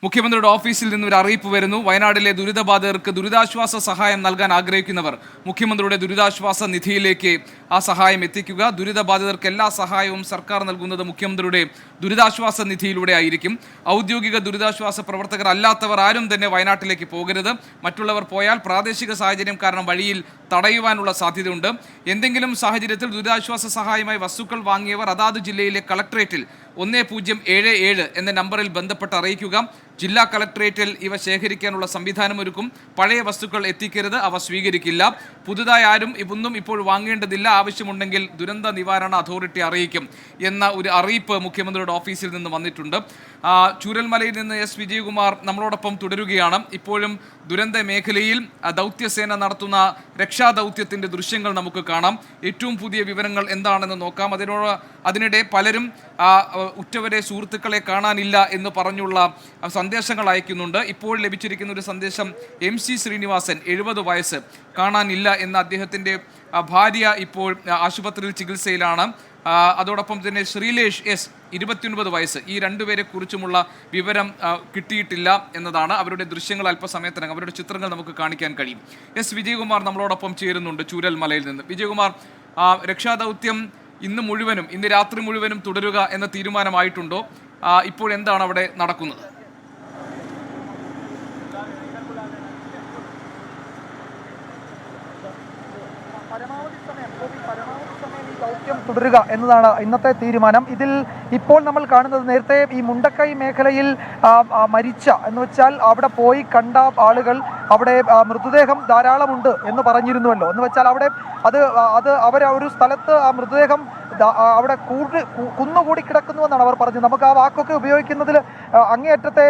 മുഖ്യമന്ത്രിയുടെ ഓഫീസിൽ നിന്ന് ഒരു അറിയിപ്പ് വരുന്നു. വയനാട്ടിലെ ദുരിതബാധിതർക്ക് ദുരിതാശ്വാസ സഹായം നൽകാൻ ആഗ്രഹിക്കുന്നവർ മുഖ്യമന്ത്രിയുടെ ദുരിതാശ്വാസ നിധിയിലേക്ക് ആ സഹായം എത്തിക്കുക. ദുരിതബാധിതർക്ക് എല്ലാ സഹായവും സർക്കാർ നൽകുന്നത് മുഖ്യമന്ത്രിയുടെ ദുരിതാശ്വാസ നിധിയിലൂടെ ആയിരിക്കും. ഔദ്യോഗിക ദുരിതാശ്വാസ പ്രവർത്തകർ അല്ലാത്തവർ ആരും തന്നെ വയനാട്ടിലേക്ക് പോകരുത്. മറ്റുള്ളവർ പോയാൽ പ്രാദേശിക സാഹചര്യം കാരണം വഴിയിൽ തടയുവാനുള്ള സാധ്യതയുണ്ട്. എന്തെങ്കിലും സാഹചര്യത്തിൽ ദുരിതാശ്വാസ സഹായമായി വസ്തുക്കൾ വാങ്ങിയവർ അതാത് ജില്ലയിലെ കളക്ടറേറ്റിൽ 1077 എന്ന നമ്പറിൽ ബന്ധപ്പെട്ട് അറിയിക്കുക. ജില്ലാ കളക്ടറേറ്റിൽ ഇവ ശേഖരിക്കാനുള്ള സംവിധാനം ഒരുക്കും. പഴയ വസ്തുക്കൾ എത്തിക്കരുത്, അവ സ്വീകരിക്കില്ല. പുതുതായി ആരും ഇതൊന്നും ഇപ്പോൾ വാങ്ങേണ്ടതില്ല. ആവശ്യമുണ്ടെങ്കിൽ ദുരന്ത നിവാരണ അതോറിറ്റി അറിയിക്കും എന്ന ഒരു അറിയിപ്പ് മുഖ്യമന്ത്രിയുടെ ഓഫീസിൽ നിന്ന് വന്നിട്ടുണ്ട്. ചൂരൽമലയിൽ നിന്ന് എസ് വിജയകുമാർ നമ്മളോടൊപ്പം തുടരുകയാണ്. ഇപ്പോഴും ദുരന്ത മേഖലയിൽ ദൗത്യസേന നടത്തുന്ന രക്ഷാദൗത്യത്തിൻ്റെ ദൃശ്യങ്ങൾ നമുക്ക് കാണാം. ഏറ്റവും പുതിയ വിവരങ്ങൾ എന്താണെന്ന് നോക്കാം. അതിനിടെ പലരും ഉറ്റവരെ സുഹൃത്തുക്കളെ കാണാനില്ല എന്ന് പറഞ്ഞുള്ള സന്ദേശങ്ങൾ അയക്കുന്നുണ്ട്. ഇപ്പോൾ ലഭിച്ചിരിക്കുന്ന ഒരു സന്ദേശം MC ശ്രീനിവാസൻ 70 വയസ്സ് കാണാനില്ല എന്ന അദ്ദേഹത്തിൻ്റെ ഭാര്യ ഇപ്പോൾ ആശുപത്രിയിൽ ചികിത്സയിലാണ്. അതോടൊപ്പം തന്നെ ശ്രീലേഷ് S 29 വയസ്സ്, ഈ രണ്ടുപേരെ കുറിച്ചുമുള്ള വിവരം കിട്ടിയിട്ടില്ല എന്നതാണ്. അവരുടെ ദൃശ്യങ്ങൾ അല്പസമയത്തിനകം അവരുടെ ചിത്രങ്ങൾ നമുക്ക് കാണിക്കാൻ കഴിയും. എസ് വിജയകുമാർ നമ്മളോടൊപ്പം ചേരുന്നുണ്ട് ചൂരൽമലയിൽ നിന്ന്. വിജയകുമാർ, രക്ഷാദൗത്യം ഇന്ന് രാത്രി മുഴുവനും തുടരുക എന്ന തീരുമാനമായിട്ടുണ്ടോ? ഇപ്പോൾ എന്താണ് അവിടെ നടക്കുന്നത്? പരമാവധി സമയം ഈ ദൗത്യം തുടരുക എന്നതാണ് ഇന്നത്തെ തീരുമാനം. ഇതിൽ ഇപ്പോൾ നമ്മൾ കാണുന്നത്, നേരത്തെ ഈ മുണ്ടക്കൈ മേഖലയിൽ മരിച്ച എന്ന് വെച്ചാൽ അവിടെ പോയി കണ്ട ആളുകൾ അവിടെ മൃതദേഹം ധാരാളമുണ്ട് എന്ന് പറഞ്ഞിരുന്നുവല്ലോ. എന്ന് വെച്ചാൽ അവിടെ അവർ ഒരു സ്ഥലത്ത് ആ മൃതദേഹം അവിടെ കുന്നുകൂടി കിടക്കുന്നു എന്നാണ് അവർ പറഞ്ഞത്. നമുക്ക് ആ വാക്കൊക്കെ ഉപയോഗിക്കുന്നതിൽ അങ്ങേയറ്റത്തെ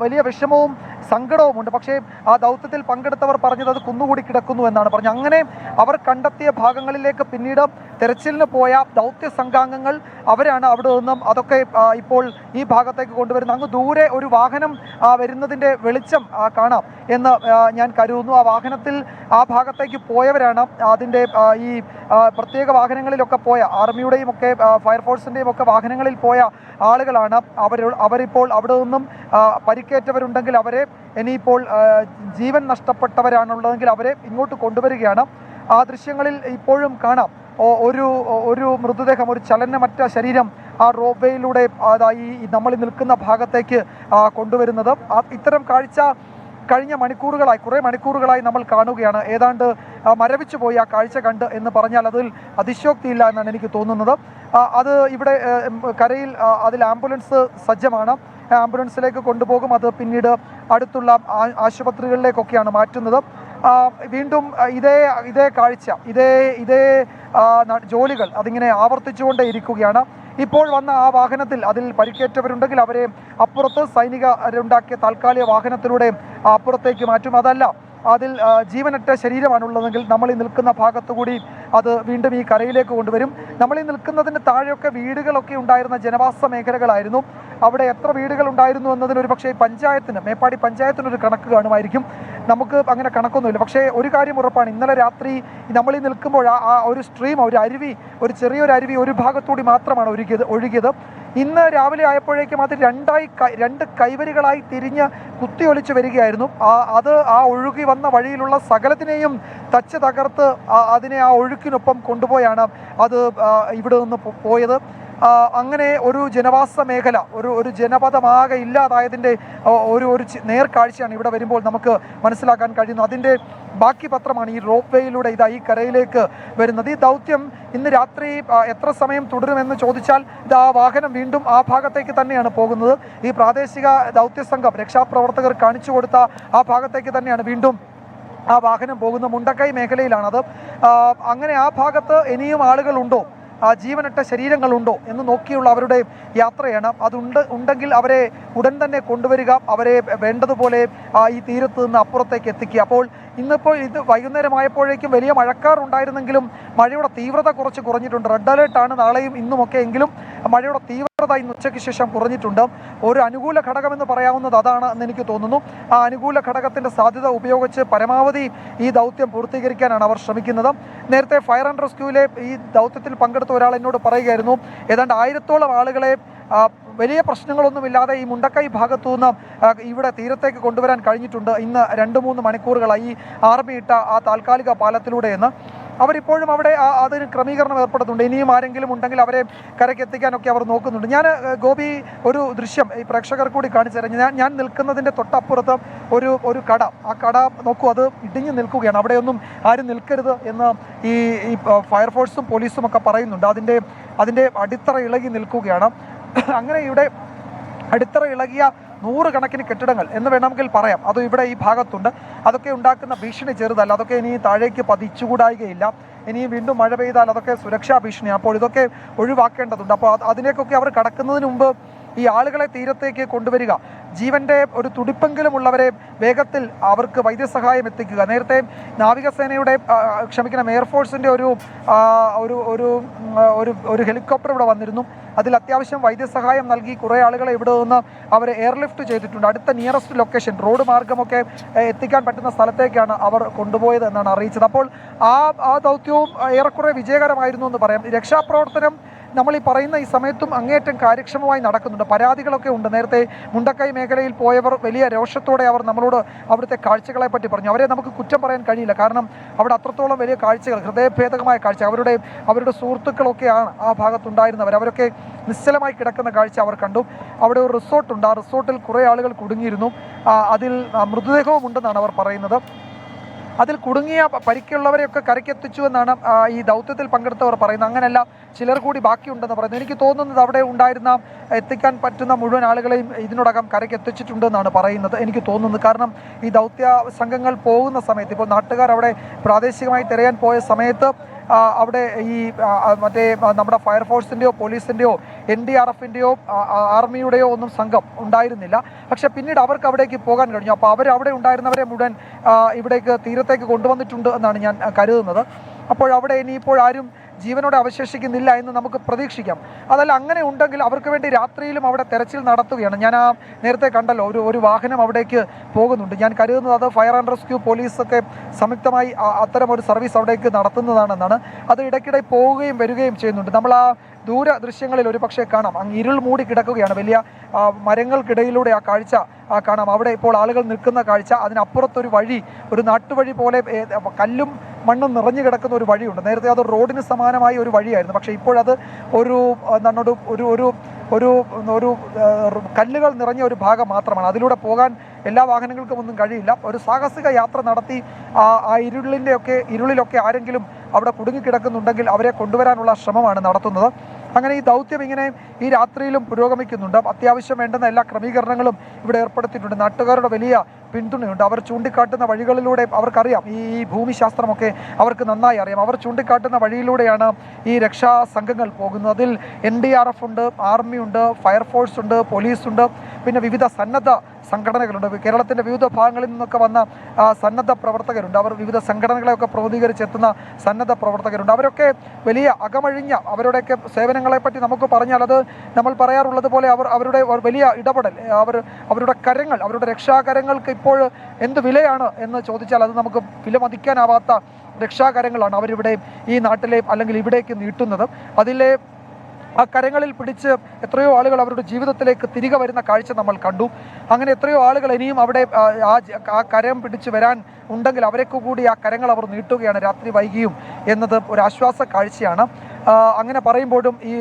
വലിയ വിഷമവും സങ്കടവുമുണ്ട്. പക്ഷേ ആ ദൗത്യത്തിൽ പങ്കെടുത്തവർ പറഞ്ഞത് അത് കുന്നുകൂടി കിടക്കുന്നു എന്നാണ് പറഞ്ഞത്. അങ്ങനെ അവർ കണ്ടെത്തിയ ഭാഗങ്ങളിലേക്ക് പിന്നീട് തെരച്ചിലിന് പോയ ദൗത്യ സംഘാംഗങ്ങൾ അവരാണ് അവിടെ നിന്നും അതൊക്കെ ഇപ്പോൾ ഈ ഭാഗത്തേക്ക് കൊണ്ടുവരുന്നത്. അങ്ങ് ദൂരെ ഒരു വാഹനം വരുന്നതിൻ്റെ വെളിച്ചം കാണാം എന്ന് ഞാൻ കരുതുന്നു. ആ വാഹനത്തിൽ ആ ഭാഗത്തേക്ക് പോയവരാണ്. അതിൻ്റെ ഈ പ്രത്യേക വാഹനങ്ങളിലൊക്കെ പോയ ആർമിയുടെയും ഒക്കെ ഫയർഫോഴ്സിൻ്റെയും ഒക്കെ വാഹനങ്ങളിൽ പോയ ആളുകളാണ്. അവരിപ്പോൾ അവിടെ നിന്നും പരിക്കേറ്റവരുണ്ടെങ്കിൽ അവരെ, ഇനിയിപ്പോൾ ജീവൻ നഷ്ടപ്പെട്ടവരാണുള്ളതെങ്കിൽ അവരെ ഇങ്ങോട്ട് കൊണ്ടുവരികയാണ്. ആ ദൃശ്യങ്ങളിൽ ഇപ്പോഴും കാണാം ഒരു മൃതദേഹം, ഒരു ചലനമറ്റ ശരീരം ആ റോപ്വേയിലൂടെ ഈ നമ്മൾ നിൽക്കുന്ന ഭാഗത്തേക്ക് കൊണ്ടുവരുന്നത്. ഇത്തരം കാഴ്ച കഴിഞ്ഞ കുറേ മണിക്കൂറുകളായി നമ്മൾ കാണുകയാണ്. ഏതാണ്ട് മരവിച്ചു പോയി ആ കാഴ്ച കണ്ട് എന്ന് പറഞ്ഞാൽ അതിൽ അതിശയോക്തിയില്ല എന്നാണ് എനിക്ക് തോന്നുന്നത്. അത് ഇവിടെ കരയിൽ അതിൽ ആംബുലൻസ് സജ്ജമാണ്. ആംബുലൻസിലേക്ക് കൊണ്ടുപോകും. അത് പിന്നീട് അടുത്തുള്ള ആശുപത്രികളിലേക്കൊക്കെയാണ് മാറ്റുന്നത്. വീണ്ടും ഇതേ കാഴ്ച, ഇതേ ജോലികൾ അതിങ്ങനെ ആവർത്തിച്ചുകൊണ്ടേ ഇരിക്കുകയാണ്. ഇപ്പോൾ വന്ന ആ വാഹനത്തിൽ അതിൽ പരിക്കേറ്റവരുണ്ടെങ്കിൽ അവരെ അപ്പുറത്ത് സൈനികരുണ്ടാക്കിയ താൽക്കാലിക വാഹനത്തിലൂടെ അപ്പുറത്തേക്ക് മാറ്റും. അതല്ല, അതിൽ ജീവനറ്റ ശരീരമാണുള്ളതെങ്കിൽ നമ്മൾ ഈ നിൽക്കുന്ന ഭാഗത്തുകൂടി അത് വീണ്ടും ഈ കരയിലേക്ക് കൊണ്ടുവരും. നമ്മൾ ഈ നിൽക്കുന്നതിന് താഴെയൊക്കെ വീടുകളൊക്കെ ഉണ്ടായിരുന്ന ജനവാസ മേഖലകളായിരുന്നു. അവിടെ എത്ര വീടുകൾ ഉണ്ടായിരുന്നു എന്നതിന് ഒരു പക്ഷേ മേപ്പാടി പഞ്ചായത്തിനൊരു കണക്ക് കാണുമായിരിക്കും. നമുക്ക് അങ്ങനെ കണക്കൊന്നുമില്ല. പക്ഷേ ഒരു കാര്യം ഉറപ്പാണ്, ഇന്നലെ രാത്രി നമ്മൾ ഈ നിൽക്കുമ്പോൾ ആ ഒരു സ്ട്രീം, ഒരു ചെറിയൊരു അരുവി ഒരു ഭാഗത്തൂടി മാത്രമാണ് ഒഴുകിയത്. ഇന്ന് രാവിലെ ആയപ്പോഴേക്കും അത് രണ്ട് കൈവരികളായി തിരിഞ്ഞ് കുത്തിയൊലിച്ച് വരികയായിരുന്നു. ആ ഒഴുകി വന്ന വഴിയിലുള്ള സകലത്തിനെയും തകർത്ത് അതിനെ ആ ഒഴുക്കിനൊപ്പം കൊണ്ടുപോയാണ് അത് ഇവിടെ നിന്ന് പോയത്. അങ്ങനെ ഒരു ജനവാസ മേഖല, ഒരു ജനപദമാകെ ഇല്ലാതായതിൻ്റെ ഒരു നേർക്കാഴ്ചയാണ് ഇവിടെ വരുമ്പോൾ നമുക്ക് മനസ്സിലാക്കാൻ കഴിയുന്നത്. അതിൻ്റെ ബാക്കി പത്രമാണ് ഈ റോപ്പ് വേയിലൂടെ ഈ കരയിലേക്ക് വരുന്നത്. ഈ ദൗത്യം ഇന്ന് രാത്രി എത്ര സമയം തുടരുമെന്ന് ചോദിച്ചാൽ ആ വാഹനം വീണ്ടും ആ ഭാഗത്തേക്ക് തന്നെയാണ് പോകുന്നത്. ഈ പ്രാദേശിക ദൗത്യ സംഘം രക്ഷാപ്രവർത്തകർ കാണിച്ചു കൊടുത്ത ആ ഭാഗത്തേക്ക് തന്നെയാണ് വീണ്ടും ആ വാഹനം പോകുന്നത്. മുണ്ടക്കൈ മേഖലയിലാണത്. അങ്ങനെ ആ ഭാഗത്ത് ഇനിയും ആളുകളുണ്ടോ, ജീവനറ്റ ശരീരങ്ങളുണ്ടോ എന്ന് നോക്കിയുള്ള അവരുടെ യാത്രയാണ്. ഉണ്ടെങ്കിൽ അവരെ ഉടൻ തന്നെ കൊണ്ടുവരിക, അവരെ വേണ്ടതുപോലെ ഈ തീരത്ത് നിന്ന് അപ്പുറത്തേക്ക് എത്തിക്കുക. അപ്പോൾ ഇന്നിപ്പോൾ ഇത് വൈകുന്നേരമായപ്പോഴേക്കും വലിയ മഴക്കാർ ഉണ്ടായിരുന്നെങ്കിലും മഴയുടെ തീവ്രത കുറച്ച് കുറഞ്ഞിട്ടുണ്ട്. റെഡ് അലേർട്ടാണ് നാളെയും ഇന്നുമൊക്കെ, എങ്കിലും മഴയുടെ തീവ്രത ഇന്ന് ഉച്ചയ്ക്ക് ശേഷം കുറഞ്ഞിട്ടുണ്ട്. ഒരു അനുകൂല ഘടകമെന്ന് പറയാവുന്നത് അതാണ് എന്ന് എനിക്ക് തോന്നുന്നു. ആ അനുകൂല ഘടകത്തിൻ്റെ സാധ്യത ഉപയോഗിച്ച് പരമാവധി ഈ ദൗത്യം പൂർത്തീകരിക്കാനാണ് അവർ ശ്രമിക്കുന്നത്. നേരത്തെ ഫയർ ആൻഡ് റെസ്ക്യൂവിലെ ഈ ദൗത്യത്തിൽ പങ്കെടുത്ത ഒരാൾ എന്നോട് പറയുകയായിരുന്നു, ഏതാണ്ട് 1000-ഓളം ആളുകളെ വലിയ പ്രശ്നങ്ങളൊന്നുമില്ലാതെ ഈ മുണ്ടക്കൈ ഭാഗത്തു നിന്ന് ഇവിടെ തീരത്തേക്ക് കൊണ്ടുവരാൻ കഴിഞ്ഞിട്ടുണ്ട്. ഇന്ന് 2-3 മണിക്കൂറുകളായി ഈ ആർമി ഇട്ട ആ താൽക്കാലിക പാലത്തിലൂടെയെന്ന് അവരിപ്പോഴും അവിടെ അതിന് ക്രമീകരണം ഏർപ്പെടുത്തുന്നുണ്ട്. ഇനിയും ആരെങ്കിലും ഉണ്ടെങ്കിൽ അവരെ കരയ്ക്ക് എത്തിക്കാനൊക്കെ അവർ നോക്കുന്നുണ്ട്. ഞാൻ ഗോപി ഒരു ദൃശ്യം ഈ പ്രേക്ഷകർ കൂടി കാണിച്ചു തരാം. ഞാൻ നിൽക്കുന്നതിൻ്റെ തൊട്ടപ്പുറത്ത് ഒരു കട, ആ കട നോക്കൂ, അത് ഇടിഞ്ഞു നിൽക്കുകയാണ്. അവിടെയൊന്നും ആരും നിൽക്കരുത് എന്ന് ഈ ഫയർഫോഴ്സും പോലീസും ഒക്കെ പറയുന്നുണ്ട്. അതിൻ്റെ അടിത്തറ ഇളകി നിൽക്കുകയാണ്. അങ്ങനെ ഇവിടെ അടിത്തറ ഇളകിയ 100 കണക്കിന് കെട്ടിടങ്ങൾ എന്ന് വേണമെങ്കിൽ പറയാം, അത് ഇവിടെ ഈ ഭാഗത്തുണ്ട്. അതൊക്കെ ഉണ്ടാക്കുന്ന ഭീഷണി ചെറുതല്ല. അതൊക്കെ ഇനി താഴേക്ക് പതിച്ചുകൂടായികയില്ല. ഇനിയും വീണ്ടും മഴ പെയ്താൽ അതൊക്കെ സുരക്ഷാ ഭീഷണിയാണ്. അപ്പോൾ ഇതൊക്കെ ഒഴിവാക്കേണ്ടതുണ്ട്. അപ്പോൾ അതിലേക്കൊക്കെ അവർ കടക്കുന്നതിന് മുമ്പ് ഈ ആളുകളെ തീരത്തേക്ക് കൊണ്ടുവരിക, ജീവൻ്റെ ഒരു തുടിപ്പെങ്കിലും ഉള്ളവരെ വേഗത്തിൽ അവർക്ക് വൈദ്യസഹായം എത്തിക്കുക. നേരത്തെ നാവികസേനയുടെ എയർഫോഴ്സിൻ്റെ ഒരു ഹെലികോപ്റ്റർ ഇവിടെ വന്നിരുന്നു. അതിൽ അത്യാവശ്യം വൈദ്യസഹായം നൽകി കുറേ ആളുകളെ ഇവിടെ നിന്ന് അവർ എയർലിഫ്റ്റ് ചെയ്തിട്ടുണ്ട്. അടുത്ത നിയറസ്റ്റ് ലൊക്കേഷൻ റോഡ് മാർഗമൊക്കെ എത്തിക്കാൻ പറ്റുന്ന സ്ഥലത്തേക്കാണ് അവർ കൊണ്ടുപോയത് എന്നാണ് അറിയിച്ചത്. അപ്പോൾ ആ ദൗത്യവും ഏറെക്കുറെ വിജയകരമായിരുന്നു എന്ന് പറയാം. രക്ഷാപ്രവർത്തനം നമ്മൾ ഈ പറയുന്ന ഈ സമയത്തും അങ്ങേയറ്റം കാര്യക്ഷമമായി നടക്കുന്നുണ്ട്. പരാതികളൊക്കെ ഉണ്ട്. നേരത്തെ മുണ്ടക്കൈ മേഖലയിൽ പോയവർ വലിയ രോഷത്തോടെ അവർ നമ്മളോട് അവിടുത്തെ കാഴ്ചകളെ പറ്റി പറഞ്ഞു. അവരെ നമുക്ക് കുറ്റം പറയാൻ കഴിയില്ല. കാരണം അവിടെ അത്രത്തോളം വലിയ കാഴ്ചകൾ, ഹൃദയഭേദകമായ കാഴ്ച, അവരുടെ സുഹൃത്തുക്കളൊക്കെയാണ് ആ ഭാഗത്തുണ്ടായിരുന്നവർ. അവരൊക്കെ നിശ്ചലമായി കിടക്കുന്ന കാഴ്ച അവർ കണ്ടു. അവിടെ ഒരു റിസോർട്ടുണ്ട്. ആ റിസോർട്ടിൽ കുറേ ആളുകൾ കുടുങ്ങിയിരുന്നു. അതിൽ മൃതദേഹവും ഉണ്ടെന്നാണ് അവർ പറയുന്നത്. അതിൽ കുടുങ്ങിയ പരിക്കുള്ളവരെയൊക്കെ കരയ്ക്കെത്തിച്ചു എന്നാണ് ഈ ദൗത്യത്തിൽ പങ്കെടുത്തവർ പറയുന്നത്. അങ്ങനെയല്ല, ചിലർ കൂടി ബാക്കിയുണ്ടെന്ന് പറയുന്നത്. എനിക്ക് തോന്നുന്നത് അവിടെ ഉണ്ടായിരുന്ന എത്തിക്കാൻ പറ്റുന്ന മുഴുവൻ ആളുകളെയും ഇതിനോടകം കരയ്ക്കെത്തിച്ചിട്ടുണ്ടെന്നാണ് പറയുന്നത് എനിക്ക് തോന്നുന്നത്. കാരണം ഈ ദൗത്യ സംഘങ്ങൾ പോകുന്ന സമയത്ത്, ഇപ്പോൾ നാട്ടുകാർ അവിടെ പ്രാദേശികമായി തിരയാൻ പോയ സമയത്ത് അവിടെ ഈ മറ്റേ നമ്മുടെ ഫയർഫോഴ്സിൻ്റെയോ പോലീസിൻ്റെയോ NDRFൻ്റെയോ ആർമിയുടെയോ ഒന്നും സംഘം ഉണ്ടായിരുന്നില്ല. പക്ഷേ പിന്നീട് അവർക്ക് അവിടേക്ക് പോകാൻ കഴിഞ്ഞു. അപ്പോൾ അവിടെ ഉണ്ടായിരുന്നവരെ മുഴുവൻ ഇവിടേക്ക് തീരത്തേക്ക് കൊണ്ടുവന്നിട്ടുണ്ട് എന്നാണ് ഞാൻ കരുതുന്നത്. അപ്പോൾ അവിടെ ഇനിയിപ്പോൾ ആരും ജീവനോടെ അവശേഷിക്കുന്നില്ല എന്ന് നമുക്ക് പ്രതീക്ഷിക്കാം. അതല്ല, അങ്ങനെ ഉണ്ടെങ്കിൽ അവർക്ക് വേണ്ടി രാത്രിയിലും അവിടെ തെരച്ചിൽ നടത്തുകയാണ്. ഞാൻ നേരത്തെ കണ്ടല്ലോ ഒരു വാഹനം അവിടേക്ക് പോകുന്നുണ്ട്. ഞാൻ കരുതുന്നത് അത് ഫയർ ആൻഡ് റെസ്ക്യൂ പോലീസൊക്കെ സംയുക്തമായി അത്തരം ഒരു സർവീസ് അവിടേക്ക് നടത്തുന്നതാണെന്നാണ്. അത് ഇടയ്ക്കിടെ പോവുകയും വരികയും ചെയ്യുന്നുണ്ട്. നമ്മൾ ആ ദൂര ദൃശ്യങ്ങളിൽ ഒരു പക്ഷേ കാണാം, അങ്ങ് ഇരുൾ മൂടി കിടക്കുകയാണ്. വലിയ മരങ്ങൾക്കിടയിലൂടെ ആ കാഴ്ച കാണാം. അവിടെ ഇപ്പോൾ ആളുകൾ നിൽക്കുന്ന കാഴ്ച. അതിനപ്പുറത്തൊരു വഴി, ഒരു നാട്ടുവഴി പോലെ കല്ലും മണ്ണും നിറഞ്ഞു കിടക്കുന്ന ഒരു വഴിയുണ്ട്. നേരത്തെ അത് റോഡിന് സമാനമായ ഒരു വഴിയായിരുന്നു. പക്ഷേ ഇപ്പോഴത് ഒരു കല്ലുകൾ നിറഞ്ഞ ഒരു ഭാഗം മാത്രമാണ്. അതിലൂടെ പോകാൻ എല്ലാ വാഹനങ്ങൾക്കും ഒന്നും കഴിയില്ല. ഒരു സാഹസിക യാത്ര നടത്തി ആ ഇരുളിലൊക്കെ ആരെങ്കിലും അവിടെ കുടുങ്ങിക്കിടക്കുന്നുണ്ടെങ്കിൽ അവരെ കൊണ്ടുവരാനുള്ള ശ്രമമാണ് നടത്തുന്നത്. അങ്ങനെ ഈ ദൗത്യം ഇങ്ങനെ ഈ രാത്രിയിലും പുരോഗമിക്കുന്നുണ്ട്. അത്യാവശ്യം വേണ്ടുന്ന എല്ലാ ക്രമീകരണങ്ങളും ഇവിടെ ഏർപ്പെടുത്തിയിട്ടുണ്ട്. നാട്ടുകാരുടെ വലിയ പിന്തുണയുണ്ട്. അവർ ചൂണ്ടിക്കാട്ടുന്ന വഴികളിലൂടെ അവർക്കറിയാം, ഈ ഭൂമിശാസ്ത്രമൊക്കെ അവർക്ക് നന്നായി അറിയാം. അവർ ചൂണ്ടിക്കാട്ടുന്ന വഴിയിലൂടെയാണ് ഈ രക്ഷാ സംഘങ്ങൾ പോകുന്നത്. അതിൽ NDRF ഉണ്ട്, ആർമി ഉണ്ട്, ഫയർഫോഴ്സ് ഉണ്ട്, പോലീസുണ്ട്, പിന്നെ വിവിധ സന്നദ്ധ സംഘടനകളുണ്ട്. കേരളത്തിൻ്റെ വിവിധ ഭാഗങ്ങളിൽ നിന്നൊക്കെ വന്ന സന്നദ്ധ പ്രവർത്തകരുണ്ട്. അവർ വിവിധ സംഘടനകളെയൊക്കെ പ്രതിനിധീകരിച്ചെത്തുന്ന സന്നദ്ധ പ്രവർത്തകരുണ്ട്. അവരൊക്കെ വലിയ അകമഴിഞ്ഞ അവരുടെയൊക്കെ സേവനങ്ങളെപ്പറ്റി നമുക്ക് പറഞ്ഞാൽ അത് നമ്മൾ പറയാറുള്ളത് പോലെ അവരുടെ വലിയ ഇടപെടൽ, അവരുടെ കരങ്ങൾ, അവരുടെ രക്ഷാകരങ്ങൾക്ക് ഇപ്പോൾ എന്ത് വിലയാണ് എന്ന് ചോദിച്ചാൽ അത് നമുക്ക് വിലമതിക്കാനാവാത്ത രക്ഷാകരങ്ങളാണ് അവരിവിടെ ഈ നാട്ടിലെ അല്ലെങ്കിൽ ഇവിടേക്ക് നീട്ടുന്നത്. അതിലെ ആ കരങ്ങളിൽ പിടിച്ച് എത്രയോ ആളുകൾ അവരുടെ ജീവിതത്തിലേക്ക് തിരികെ വരുന്ന കാഴ്ച നമ്മൾ കണ്ടു. അങ്ങനെ എത്രയോ ആളുകൾ ഇനിയും അവിടെ ആ കരം പിടിച്ച് വരാൻ ഉണ്ടെങ്കിൽ അവരൊക്കെ കൂടി ആ കരങ്ങൾ അവർ നീട്ടുകയാണ് രാത്രി വൈകിയും എന്നത് ഒരു ആശ്വാസ കാഴ്ചയാണ്. അങ്ങനെ പറയുമ്പോഴും ഈ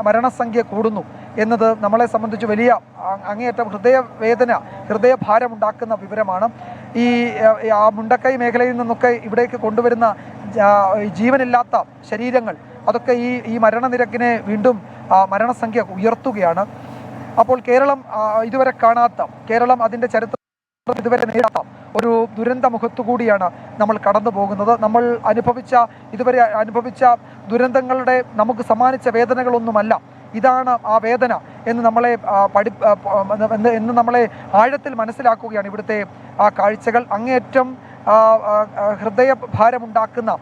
മരണസംഖ്യ കൂടുന്നു എന്നത് നമ്മളെ സംബന്ധിച്ച് വലിയ അങ്ങേയറ്റം ഹൃദയഭാരമുണ്ടാക്കുന്ന വിവരമാണ്. ആ മുണ്ടക്കൈ മേഖലയിൽ നിന്നൊക്കെ ഇവിടേക്ക് കൊണ്ടുവരുന്ന ജീവനില്ലാത്ത ശരീരങ്ങൾ അതൊക്കെ ഈ മരണനിരക്കിനെ വീണ്ടും മരണസംഖ്യ ഉയർത്തുകയാണ്. അപ്പോൾ കേരളം ഇതുവരെ കാണാത്ത, കേരളം അതിൻ്റെ ചരിത്രം ഇതുവരെ നേരിടാത്ത ഒരു ദുരന്ത മുഖത്തുകൂടിയാണ് നമ്മൾ കടന്നു പോകുന്നത്. നമ്മൾ ഇതുവരെ അനുഭവിച്ച ദുരന്തങ്ങളുടെ നമുക്ക് സമ്മാനിച്ച വേദനകളൊന്നുമല്ല. ഇതാണ് ആ വേദന എന്ന് നമ്മളെ ആഴത്തിൽ മനസ്സിലാക്കുകയാണ് ഇവിടുത്തെ ആ കാഴ്ചകൾ. അങ്ങേയറ്റം ഹൃദയഭാരമുണ്ടാക്കുന്ന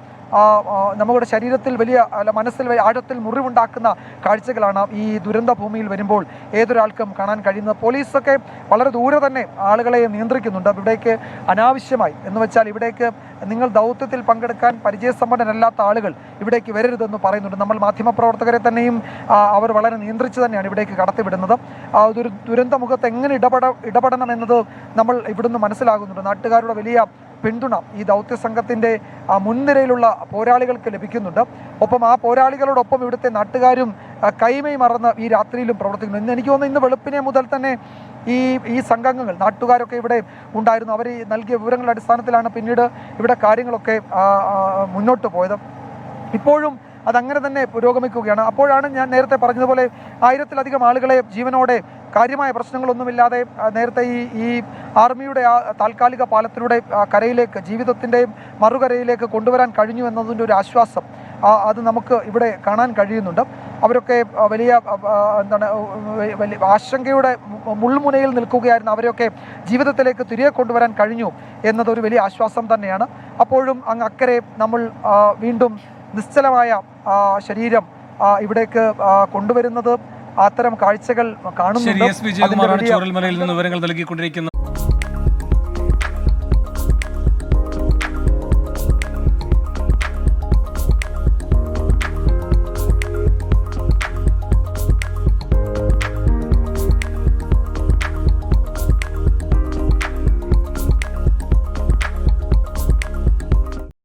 നമ്മുടെ ശരീരത്തിൽ വലിയ മനസ്സിൽ ആഴത്തിൽ മുറിവുണ്ടാക്കുന്ന കാഴ്ചകളാണ് ഈ ദുരന്ത ഭൂമിയിൽ വരുമ്പോൾ ഏതൊരാൾക്കും കാണാൻ കഴിയുന്നത്. പോലീസൊക്കെ വളരെ ദൂരെ തന്നെ ആളുകളെ നിയന്ത്രിക്കുന്നുണ്ട്. ഇവിടേക്ക് അനാവശ്യമായി എന്ന് വെച്ചാൽ ഇവിടേക്ക് നിങ്ങൾ ദൗത്യത്തിൽ പങ്കെടുക്കാൻ പരിചയസമ്പന്നരല്ലാത്ത ആളുകൾ ഇവിടേക്ക് വരരുതെന്ന് പറയുന്നുണ്ട്. നമ്മൾ മാധ്യമപ്രവർത്തകരെ തന്നെയും അവർ വളരെ നിയന്ത്രിച്ച് തന്നെയാണ് ഇവിടേക്ക് കടത്തിവിടുന്നത്. ദുരന്തമുഖത്ത് എങ്ങനെ ഇടപെടണം എന്നത് നമ്മൾ ഇവിടുന്ന് മനസ്സിലാകുന്നുണ്ട്. നാട്ടുകാരുടെ വലിയ പിന്തുണ ഈ ദൗത്യ സംഘത്തിൻ്റെ മുൻനിരയിലുള്ള പോരാളികൾക്ക് ലഭിക്കുന്നുണ്ട്. ഒപ്പം ആ പോരാളികളോടൊപ്പം ഇവിടുത്തെ നാട്ടുകാരും കൈമൈ മറന്ന് ഈ രാത്രിയിലും പ്രവർത്തിക്കുന്നു. ഇന്ന് എനിക്ക് തോന്നുന്നു ഇന്ന് വെളുപ്പിനെ മുതൽ തന്നെ ഈ സംഘങ്ങൾ നാട്ടുകാരൊക്കെ ഇവിടെ ഉണ്ടായിരുന്നു. അവർ നൽകിയ വിവരങ്ങളുടെ അടിസ്ഥാനത്തിലാണ് പിന്നീട് ഇവിടെ കാര്യങ്ങളൊക്കെ മുന്നോട്ട് പോയത്. ഇപ്പോഴും അതങ്ങനെ തന്നെ പുരോഗമിക്കുകയാണ്. അപ്പോഴാണ് ഞാൻ നേരത്തെ പറഞ്ഞതുപോലെ 1000-ലധികം ആളുകളെ ജീവനോടെ കാര്യമായ പ്രശ്നങ്ങളൊന്നുമില്ലാതെ നേരത്തെ ഈ ആർമിയുടെ ആ താൽക്കാലിക പാലത്തിലൂടെ കരയിലേക്ക് ജീവിതത്തിൻ്റെയും മറുകരയിലേക്ക് കൊണ്ടുവരാൻ കഴിഞ്ഞു എന്നതിൻ്റെ ഒരു ആശ്വാസം അത് നമുക്ക് ഇവിടെ കാണാൻ കഴിയുന്നുണ്ട്. അവരൊക്കെ വലിയ വലിയ ആശങ്കയുടെ മുൾമുനയിൽ നിൽക്കുകയായിരുന്നു. അവരെയൊക്കെ ജീവിതത്തിലേക്ക് തിരികെ കൊണ്ടുവരാൻ കഴിഞ്ഞു എന്നതൊരു വലിയ ആശ്വാസം തന്നെയാണ്. അപ്പോഴും അങ്ങ് അക്കരെ നമ്മൾ വീണ്ടും നിശ്ചലമായ ശരീരം ഇവിടേക്ക് കൊണ്ടുവരുന്നത് അത്തരം കാഴ്ചകൾ കാണുന്നുണ്ട്. ചോരൽമലയിൽ നിന്ന് വിവരങ്ങൾ നൽകിക്കൊണ്ടിരിക്കുന്നത്.